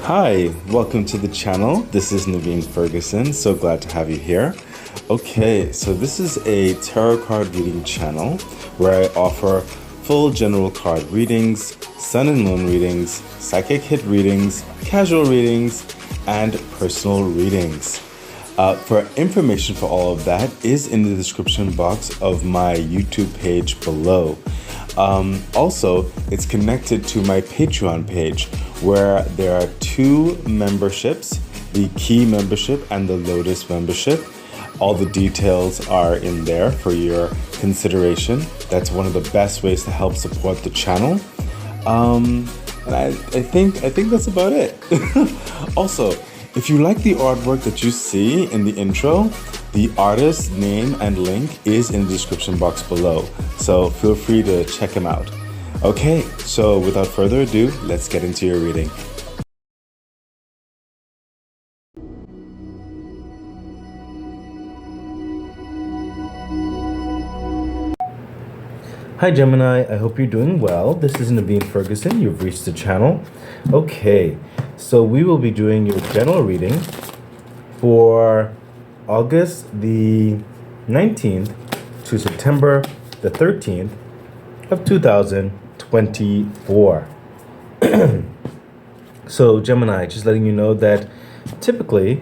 Hi, welcome to the channel. This is Naveen Ferguson. So glad to have you here. Okay, so this is a tarot card reading channel where I offer full general card readings, sun and moon readings, psychic hit readings, casual readings, and personal readings. For information for all of that is in the description box of my YouTube page below. Also, it's connected to my Patreon page where there are two memberships, the Key membership and the Lotus membership. All the details are in there for your consideration. That's one of the best ways to help support the channel. And I think that's about it. Also, if you like the artwork that you see in the intro, the artist's name and link is in the description box below, so feel free to check him out. Okay, so without further ado, let's get into your reading. Hi Gemini, I hope you're doing well. This is Naveen Ferguson. You've reached the channel. Okay, so we will be doing your general reading for August the 19th to September the 13th of 2024. So Gemini, just letting you know that typically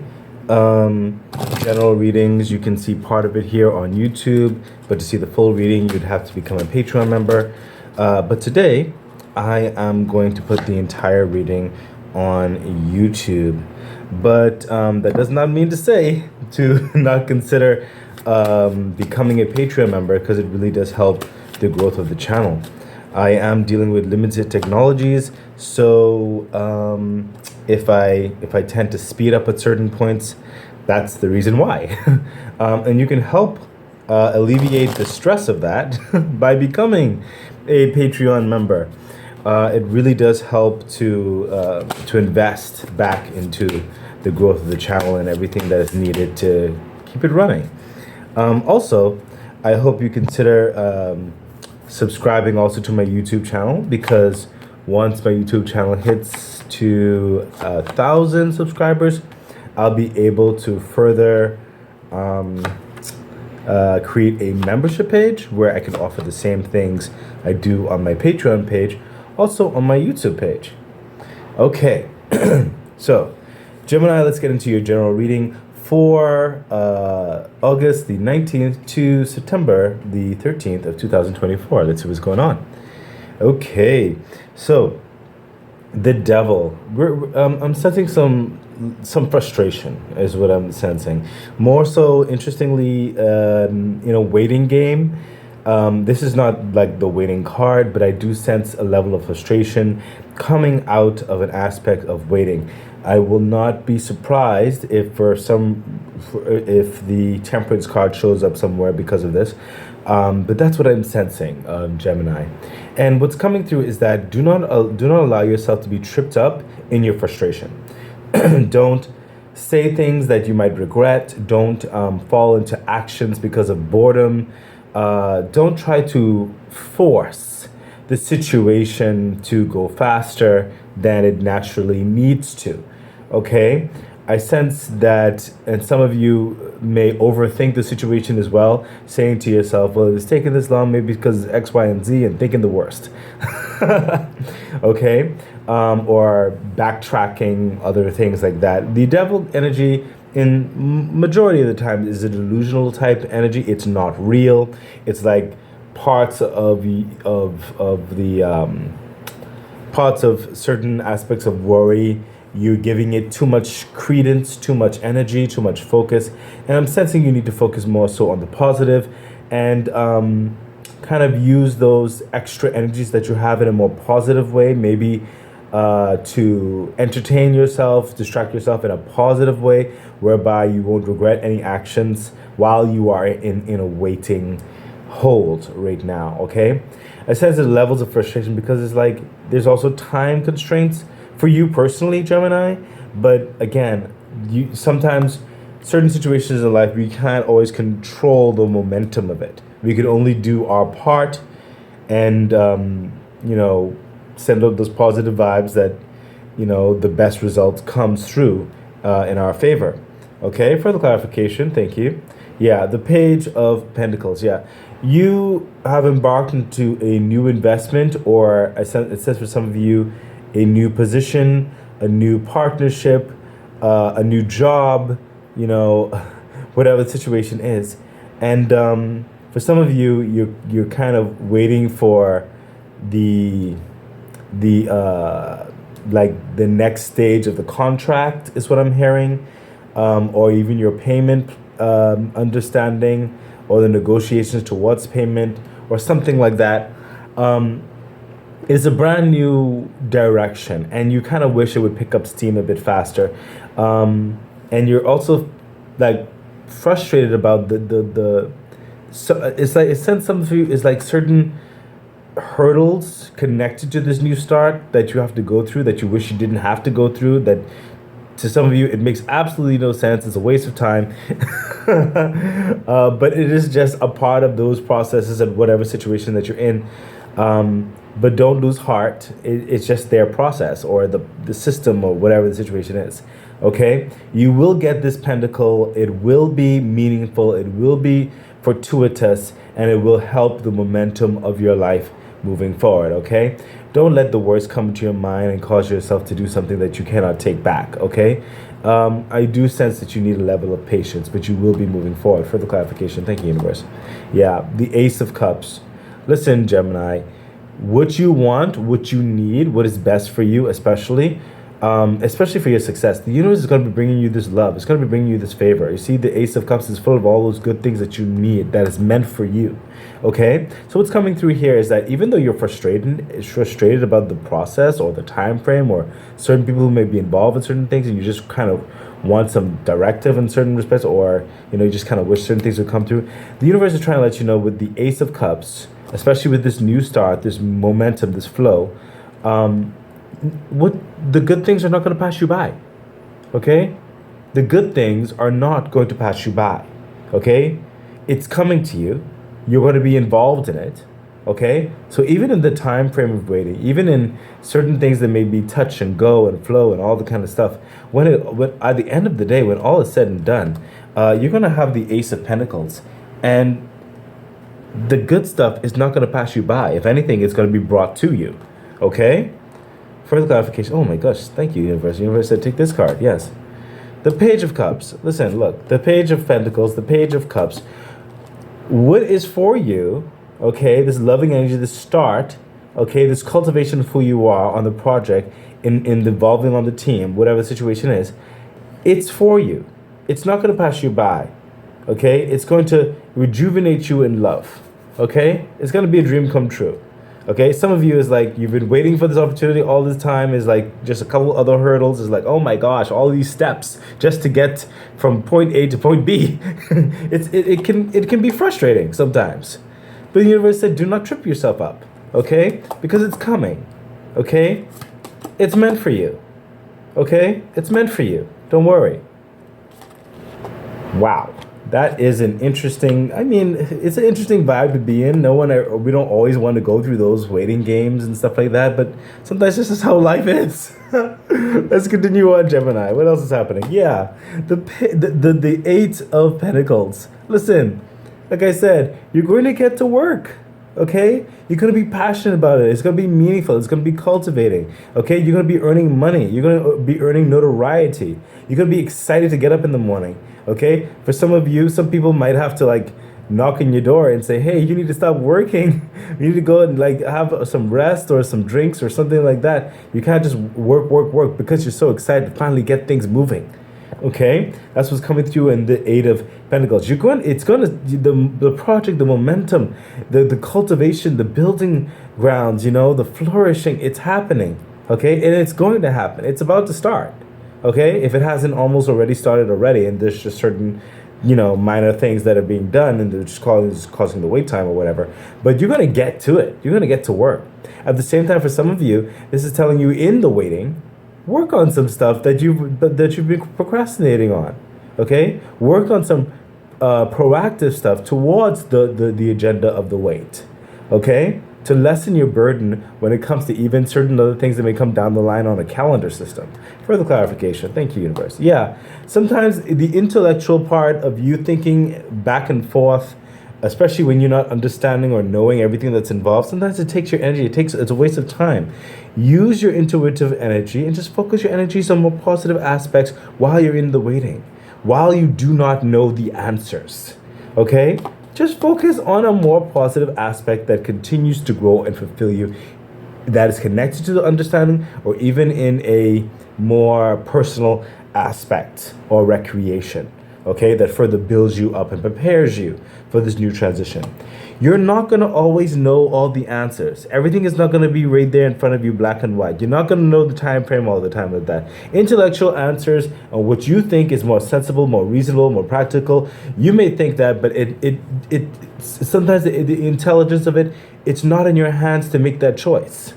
general readings, you can see part of it here on YouTube, but to see the full reading, you'd have to become a Patreon member. But today, I am going to put the entire reading on YouTube. But that does not mean to say to not consider becoming a Patreon member, because it really does help the growth of the channel. I am dealing with limited technologies, so if I tend to speed up at certain points, that's the reason why. And you can help alleviate the stress of that by becoming a Patreon member. It really does help to invest back into the growth of the channel and everything that is needed to keep it running. Also, I hope you consider subscribing also to my YouTube channel, because once my YouTube channel hits to 1,000 subscribers, I'll be able to further create a membership page where I can offer the same things I do on my Patreon page, also on my YouTube page. Okay, so Gemini, let's get into your general reading for August the 19th to September the 13th of 2024. Let's see what's going on. Okay, so the devil. I'm sensing some frustration is what I'm sensing. More so, interestingly, waiting game. This is not like the waiting card, but I do sense a level of frustration coming out of an aspect of waiting. I will not be surprised if if the Temperance card shows up somewhere because of this. But that's what I'm sensing, Gemini. And what's coming through is that do not allow yourself to be tripped up in your frustration. Don't say things that you might regret. Don't fall into actions because of boredom. Don't try to force the situation to go faster than it naturally needs to. Okay? I sense that, and some of you may overthink the situation as well, saying to yourself, well, it's taking this long maybe because X, Y, and Z, and thinking the worst. Okay? Or backtracking, other things like that. The devil energy, in majority of the time, is a delusional type energy. It's not real. It's like parts of certain aspects of worry. You're giving it too much credence, too much energy, too much focus. And I'm sensing you need to focus more so on the positive and kind of use those extra energies that you have in a more positive way, maybe to entertain yourself, distract yourself in a positive way, whereby you won't regret any actions while you are in a waiting hold right now, okay? I sense the levels of frustration because it's like there's also time constraints for you personally, Gemini. But again, sometimes certain situations in life, we can't always control the momentum of it. We can only do our part and, send out those positive vibes that the best results comes through in our favor. Okay, further clarification, thank you. Yeah, the Page of Pentacles. Yeah, you have embarked into a new investment, or it says for some of you, a new position, a new partnership, a new job, whatever the situation is. And for some of you, you're kind of waiting for the like the next stage of the contract is what I'm hearing, or even your payment understanding, or the negotiations towards payment, or something like that. It's a brand new direction, and you kind of wish it would pick up steam a bit faster. And you're also like frustrated about the so it's like it sends some of you is like certain hurdles connected to this new start that you have to go through, that you wish you didn't have to go through, that to some of you it makes absolutely no sense, it's a waste of time. But it is just a part of those processes and whatever situation that you're in. But don't lose heart. It's just their process, or the system, or whatever the situation is. Okay, you will get this pentacle. It will be meaningful, it will be fortuitous, and it will help the momentum of your life moving forward. Okay, don't let the worst come to your mind and cause yourself to do something that you cannot take back. Okay, I do sense that you need a level of patience, but you will be moving forward. Further clarification, thank you, universe. Yeah, the Ace of Cups. Listen, Gemini, what you want, what you need, what is best for you, especially for your success. The universe is going to be bringing you this love. It's going to be bringing you this favor. You see, the Ace of Cups is full of all those good things that you need, that is meant for you. Okay, so what's coming through here is that even though you're frustrated about the process or the time frame, or certain people who may be involved in certain things, and you just kind of want some directive in certain respects, or you just kind of wish certain things would come through, the universe is trying to let you know with the Ace of Cups, especially with this new start, this momentum, this flow, what the good things are not going to pass you by. Okay, the good things are not going to pass you by. Okay, it's coming to you. You're going to be involved in it. Okay, so even in the time frame of waiting, even in certain things that may be touch and go and flow and all the kind of stuff, when at the end of the day, when all is said and done, you're going to have the Ace of Pentacles, and the good stuff is not going to pass you by. If anything, it's going to be brought to you. Okay, further clarification. Oh my gosh, thank you, universe. Universe said take this card. Yes, the Page of Cups. Listen, look, the Page of Pentacles, the Page of Cups. What is for you, okay, this loving energy, this start, okay, this cultivation of who you are on the project, in involving on the team, whatever the situation is, it's for you. It's not going to pass you by, okay? It's going to rejuvenate you in love, okay? It's going to be a dream come true, okay? Some of you is like, you've been waiting for this opportunity all this time, is like just a couple other hurdles, is like, oh my gosh, all these steps just to get from point A to point B. it can be frustrating sometimes. But the universe said, do not trip yourself up, okay? Because it's coming, okay? It's meant for you, okay? It's meant for you. Don't worry. Wow. That is an interesting, it's an interesting vibe to be in. We don't always want to go through those waiting games and stuff like that, but sometimes this is how life is. Let's continue on, Gemini. What else is happening? Yeah, the Eight of Pentacles. Listen, like I said, you're going to get to work. Okay, you're going to be passionate about it. It's going to be meaningful. It's going to be cultivating. Okay, you're going to be earning money. You're going to be earning notoriety. You're going to be excited to get up in the morning. Okay, for some of you, some people might have to like knock on your door and say, hey, you need to stop working. You need to go and like have some rest or some drinks or something like that. You can't just work because you're so excited to finally get things moving. Okay, that's what's coming through in the Eight of Pentacles. The project, the momentum, the cultivation, the building grounds, the flourishing, it's happening. Okay, and it's going to happen. It's about to start. Okay, if it hasn't almost already started already, and there's just certain, minor things that are being done, and they're just causing the wait time or whatever. But you're gonna get to it. You're gonna get to work. At the same time, for some of you, this is telling you in the waiting, work on some stuff that you've been procrastinating on. Okay, work on some proactive stuff towards the agenda of the wait. Okay, to lessen your burden when it comes to even certain other things that may come down the line on a calendar system. Further clarification. Thank you, universe. Yeah, sometimes the intellectual part of you thinking back and forth, especially when you're not understanding or knowing everything that's involved, sometimes it takes your energy. It's a waste of time. Use your intuitive energy and just focus your energies on more positive aspects while you're in the waiting, while you do not know the answers. Okay? Just focus on a more positive aspect that continues to grow and fulfill you, that is connected to the understanding, or even in a more personal aspect or recreation, okay, that further builds you up and prepares you for this new transition. You're not going to always know all the answers. Everything is not going to be right there in front of you, black and white. You're not going to know the time frame all the time with that. Intellectual answers on what you think is more sensible, more reasonable, more practical. You may think that, but it sometimes the intelligence of it, it's not in your hands to make that choice.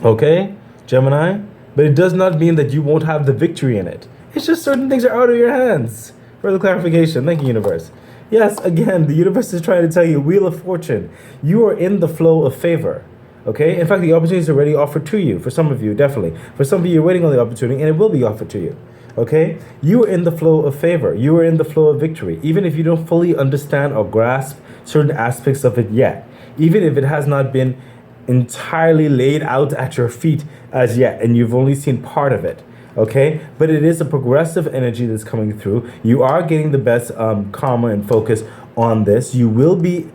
Okay, Gemini? But it does not mean that you won't have the victory in it. It's just certain things are out of your hands. Further clarification. Thank you, universe. Yes, again, the universe is trying to tell you, Wheel of Fortune, you are in the flow of favor. Okay? In fact, the opportunity is already offered to you. For some of you, definitely. For some of you, you're waiting on the opportunity, and it will be offered to you. Okay? You are in the flow of favor. You are in the flow of victory. Even if you don't fully understand or grasp certain aspects of it yet. Even if it has not been entirely laid out at your feet as yet, and you've only seen part of it. Okay, but it is a progressive energy that's coming through. You are getting the best karma and focus on this. You will be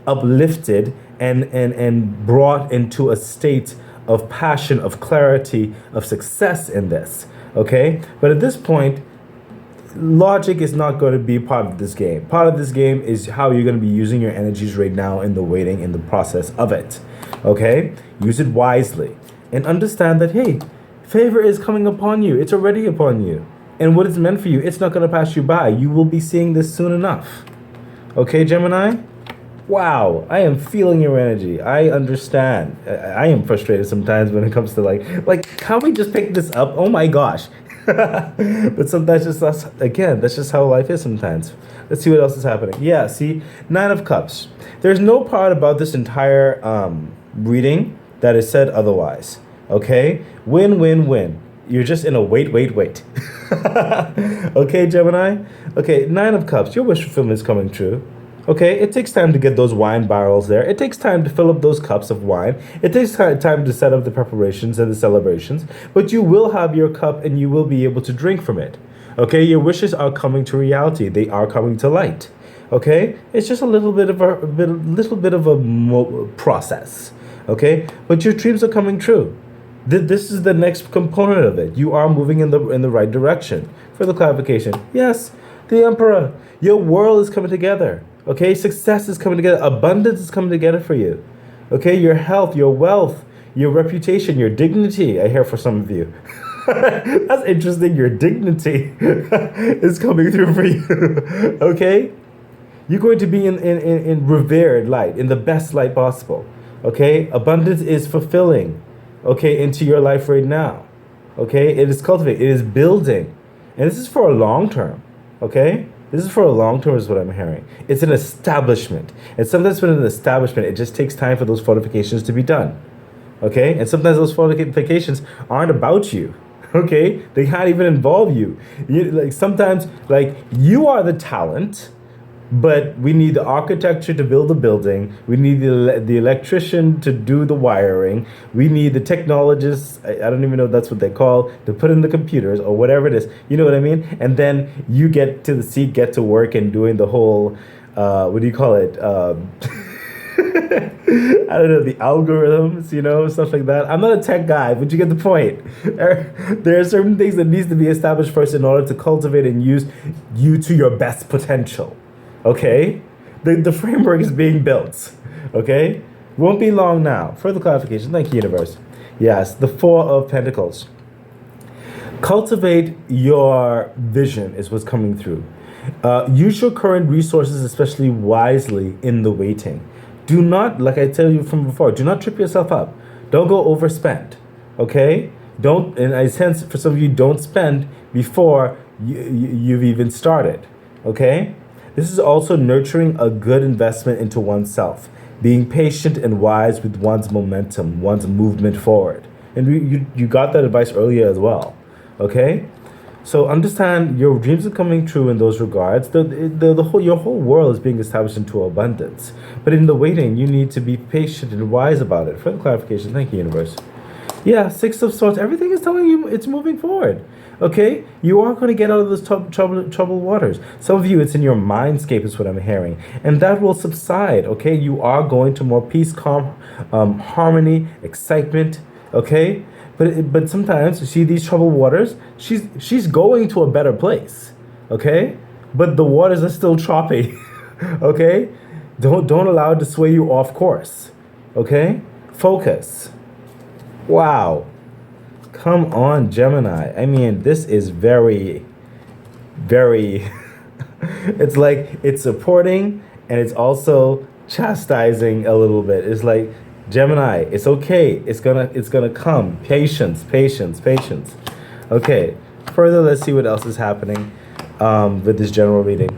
uplifted and brought into a state of passion, of clarity, of success in this. Okay, but at this point, logic is not going to be part of this game. Part of this game is how you're going to be using your energies right now in the waiting, in the process of it. Okay, use it wisely and understand that, hey, favor is coming upon you. It's already upon you. And what is meant for you, it's not going to pass you by. You will be seeing this soon enough. Okay, Gemini? Wow, I am feeling your energy. I understand. I am frustrated sometimes when it comes to like, can't we just pick this up? Oh my gosh. But sometimes that's just how life is sometimes. Let's see what else is happening. Yeah, see, Nine of Cups. There's no part about this entire reading that is said otherwise. Okay? Win, win, win. You're just in a wait. Okay, Gemini? Okay, Nine of Cups. Your wish fulfillment is coming true. Okay, it takes time to get those wine barrels there. It takes time to fill up those cups of wine. It takes time to set up the preparations and the celebrations. But you will have your cup and you will be able to drink from it. Okay, your wishes are coming to reality. They are coming to light. Okay, it's just a little bit of a process. Okay, but your dreams are coming true. This is the next component of it. You are moving in the right direction. Further clarification. Yes, the Emperor. Your world is coming together. Okay, success is coming together. Abundance is coming together for you. Okay, your health, your wealth, your reputation, your dignity. I hear for some of you. That's interesting. Your dignity is coming through for you. Okay, you're going to be in revered light, in the best light possible. Okay, abundance is fulfilling. Okay, into your life right now. Okay, it is cultivating, it is building. And this is for a long term. Okay, this is for a long term is what I'm hearing. It's an establishment. And sometimes when an establishment, it just takes time for those fortifications to be done. Okay, and sometimes those fortifications aren't about you. Okay, they can't even involve you. Sometimes you are the talent, but we need the architecture to build the building. We need the electrician to do the wiring. We need the technologists, I don't even know if that's what they call, to put in the computers or whatever it is. You know what I mean? And then you get to the seat, get to work and doing the whole, what do you call it? I don't know, the algorithms, stuff like that. I'm not a tech guy, but you get the point. There are certain things that needs to be established first in order to cultivate and use you to your best potential. Okay? The framework is being built. Okay? Won't be long now. Further clarification. Thank you, universe. Yes, the Four of Pentacles. Cultivate your vision is what's coming through. Use your current resources, especially wisely in the waiting. Do not, like I tell you from before, do not trip yourself up. Don't go overspend. Okay? Don't, in a sense, for some of you, don't spend before you've even started. Okay? This is also nurturing a good investment into oneself. being patient and wise with one's momentum, one's movement forward. And you got that advice earlier as well. Okay? So understand your dreams are coming true in those regards. The whole your whole world is being established into abundance. But in the waiting, you need to be patient and wise about it. Further clarification. Thank you, universe. Yeah, Six of Swords. Everything is telling you it's moving forward. Okay, you are going to get out of those troubled waters. Some of you, it's in your mindscape, is what I'm hearing, and that will subside. Okay, you are going to more peace, calm, harmony, excitement. Okay, but sometimes you see these troubled waters. She's going to a better place. Okay, but the waters are still choppy. Okay, don't allow it to sway you off course. Okay, focus. Wow. Come on, Gemini. I mean, this is very, very, it's like it's supporting and it's also chastising a little bit. It's like, Gemini, it's okay. It's gonna come. Patience, patience, patience. Okay. Further, let's see what else is happening with this general reading,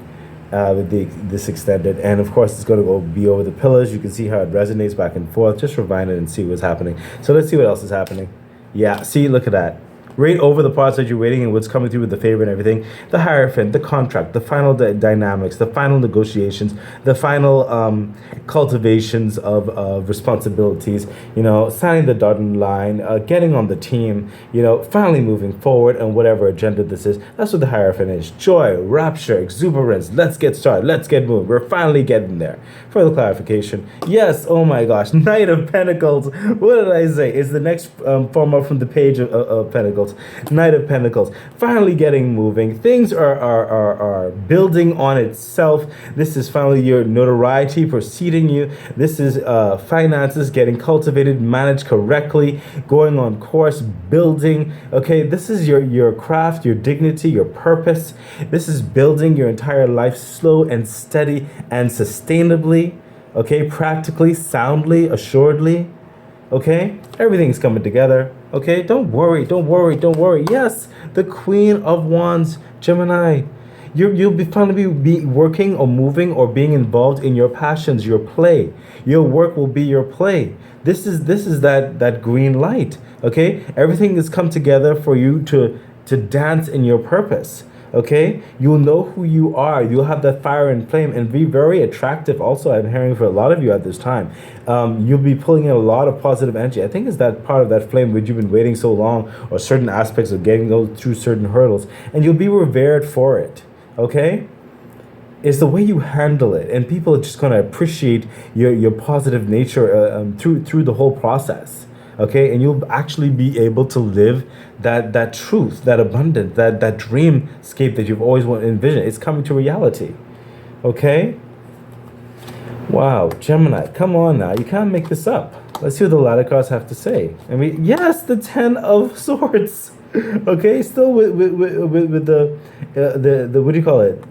with this extended. And of course, it's going to go be over the pillars. You can see how it resonates back and forth. Just rewind it and see what's happening. So let's see what else is happening. Yeah, see, look at that. Right over the parts that you're waiting and what's coming through with the favor and everything. The Hierophant, the contract, the final dynamics, the final negotiations, the final cultivations of responsibilities, you know, signing the dotted line, getting on the team, you know, finally moving forward and whatever agenda this is. That's what the Hierophant is. Joy, rapture, exuberance. Let's get started. Let's get moving. We're finally getting there. Further clarification. Yes, oh my gosh. Knight of Pentacles. What did I say? It's the next form up from the page of Pentacles. Knight of Pentacles, finally getting moving. Things are building on itself. This is finally your notoriety preceding you. This is finances getting cultivated, managed correctly, going on course, building. Okay, this is your craft, your dignity, your purpose. This is building your entire life slow and steady and sustainably. Okay, practically, soundly, assuredly. Okay, everything's coming together. Okay, don't worry, don't worry, don't worry. Yes, the Queen of Wands, Gemini. You'll be finally be working or moving or being involved in your passions, your play. Your work will be your play. This is that green light. Okay, everything has come together for you to dance in your purpose. Okay, you'll know who you are. You'll have that fire and flame and be very attractive. Also, I'm hearing for a lot of you at this time, you'll be pulling in a lot of positive energy. I think it's that part of that flame which you've been waiting so long, or certain aspects of getting through certain hurdles, and you'll be revered for it. Okay, it's the way you handle it, and people are just going to appreciate your positive nature through the whole process. Okay, and you'll actually be able to live that truth, that abundance, that dreamscape that you've always wanted to envision. It's coming to reality. Okay? Wow, Gemini, come on now. You can't make this up. Let's see what the ladder cards have to say. I mean, yes, the Ten of Swords. Okay, still with the what do you call it?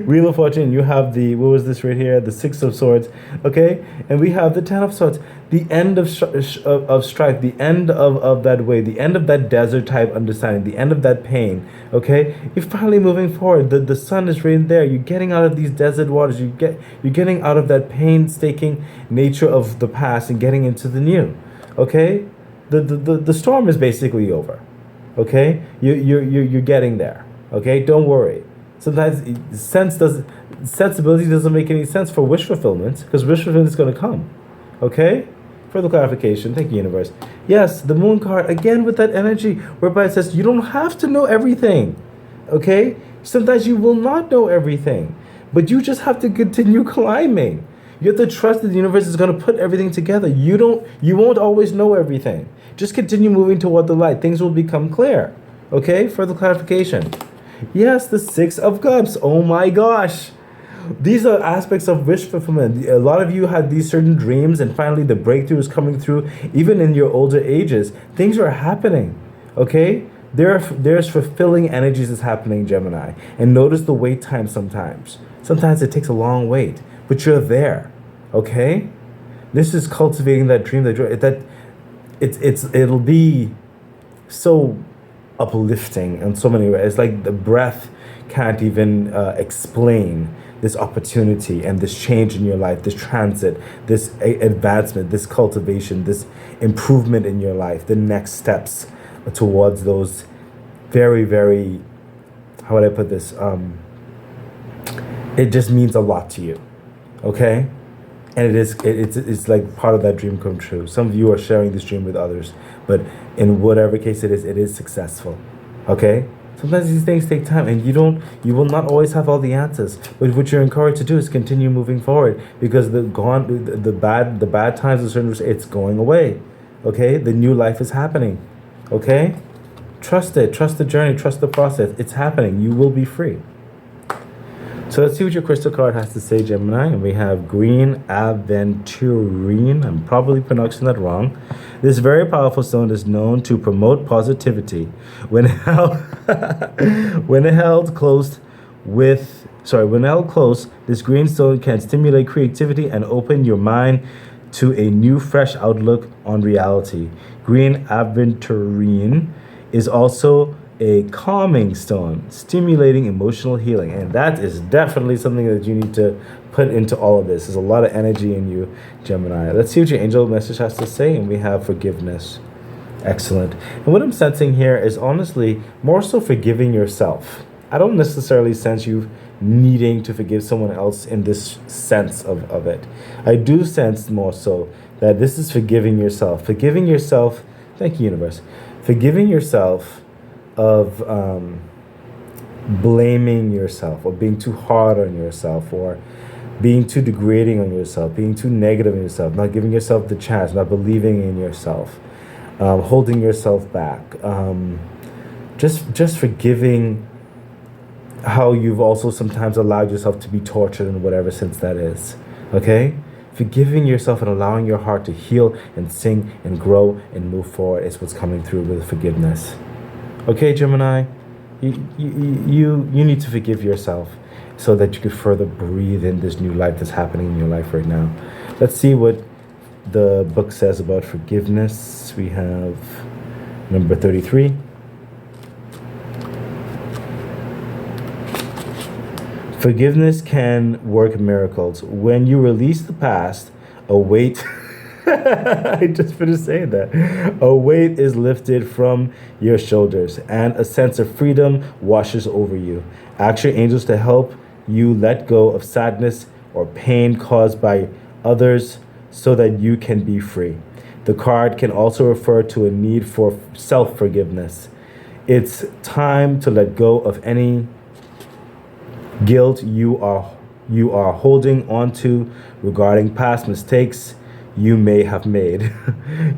Wheel of Fortune. You have the, what was this right here? The Six of Swords. Okay, and we have the Ten of Swords. The end of strife, the end of that way, the end of that desert type understanding, the end of that pain. Okay, you're finally moving forward. The sun is right there. You're getting out of these desert waters. You're getting out of that painstaking nature of the past and getting into the new. Okay, the storm is basically over. Okay, you're getting there. Okay, don't worry. Sometimes sensibility doesn't make any sense for wish fulfillment, because wish fulfillment is going to come. Okay? Further clarification. Thank you, universe. Yes, the moon card, again with that energy, whereby it says you don't have to know everything. Okay? Sometimes you will not know everything, but you just have to continue climbing. You have to trust that the universe is going to put everything together. You won't always know everything. Just continue moving toward the light. Things will become clear. Okay? Further clarification. Yes, the Six of Cups. Oh my gosh. These are aspects of wish fulfillment. A lot of you had these certain dreams, and finally the breakthrough is coming through. Even in your older ages, things are happening. Okay? There's fulfilling energies that's happening, Gemini. And notice the wait time sometimes. Sometimes it takes a long wait, but you're there. Okay? This is cultivating that dream, it'll be so uplifting in so many ways. It's like the breath can't even explain this opportunity and this change in your life, this transit, this advancement, this cultivation, this improvement in your life, the next steps towards those very, very, how would I put this? It just means a lot to you, okay? And it's like part of that dream come true. Some of you are sharing this dream with others, but in whatever case it is successful, okay? Sometimes these things take time, and you will not always have all the answers. But what you're encouraged to do is continue moving forward, because the bad times, it's going away, okay? The new life is happening, okay? Trust it, trust the journey, trust the process. It's happening. You will be free. So let's see what your crystal card has to say, Gemini. And we have Green Aventurine. I'm probably pronouncing that wrong. This very powerful stone is known to promote positivity. When held close, this green stone can stimulate creativity and open your mind to a new, fresh outlook on reality. Green Aventurine is also a calming stone, stimulating emotional healing. And that is definitely something that you need to put into all of this. There's a lot of energy in you, Gemini. Let's see what your angel message has to say. And we have forgiveness. Excellent. And what I'm sensing here is honestly more so forgiving yourself. I don't necessarily sense you needing to forgive someone else in this sense of it. I do sense more so that this is forgiving yourself. Forgiving yourself, thank you, universe. Forgiving yourself of blaming yourself, or being too hard on yourself, or being too degrading on yourself, being too negative on yourself, not giving yourself the chance, not believing in yourself, holding yourself back, just forgiving how you've also sometimes allowed yourself to be tortured in whatever sense that is, okay? Forgiving yourself and allowing your heart to heal and sing and grow and move forward is what's coming through with forgiveness. Okay, Gemini, you need to forgive yourself so that you could further breathe in this new life that's happening in your life right now. Let's see what the book says about forgiveness. We have number 33. Forgiveness can work miracles. When you release the past, a weight... I just finished saying that. A weight is lifted from your shoulders, and a sense of freedom washes over you. Ask your angels to help you let go of sadness or pain caused by others so that you can be free. The card can also refer to a need for self-forgiveness. It's time to let go of any guilt you are holding onto regarding past mistakes you may have made.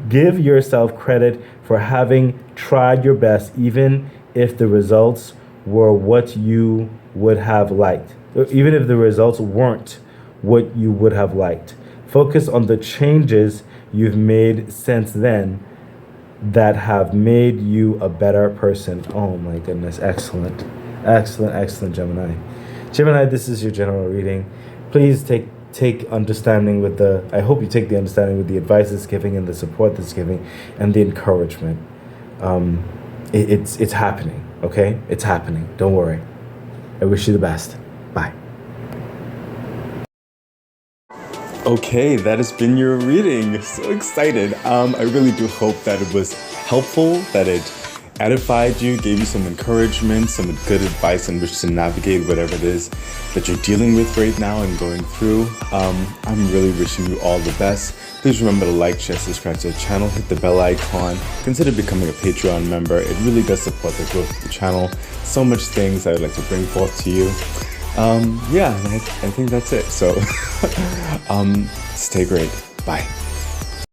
Give yourself credit for having tried your best, even if the results were what you would have liked, even if the results weren't what you would have liked. Focus on the changes you've made since then that have made you a better person. Oh my goodness, excellent, Gemini. Gemini, this is your general reading. Please take understanding with I hope you take the understanding with the advice it's giving and the support that's giving and the encouragement. It's happening, okay? It's happening. Don't worry. I wish you the best. Bye. Okay, that has been your reading. So excited. I really do hope that it was helpful, that it edified you, gave you some encouragement, some good advice on which to navigate whatever it is that you're dealing with right now and going through. I'm really wishing you all the best. Please remember to like, share, subscribe to the channel, hit the bell icon, consider becoming a Patreon member. It really does support the growth of the channel. So much things I would like to bring forth to you. Yeah, and I think that's it. So stay great. Bye.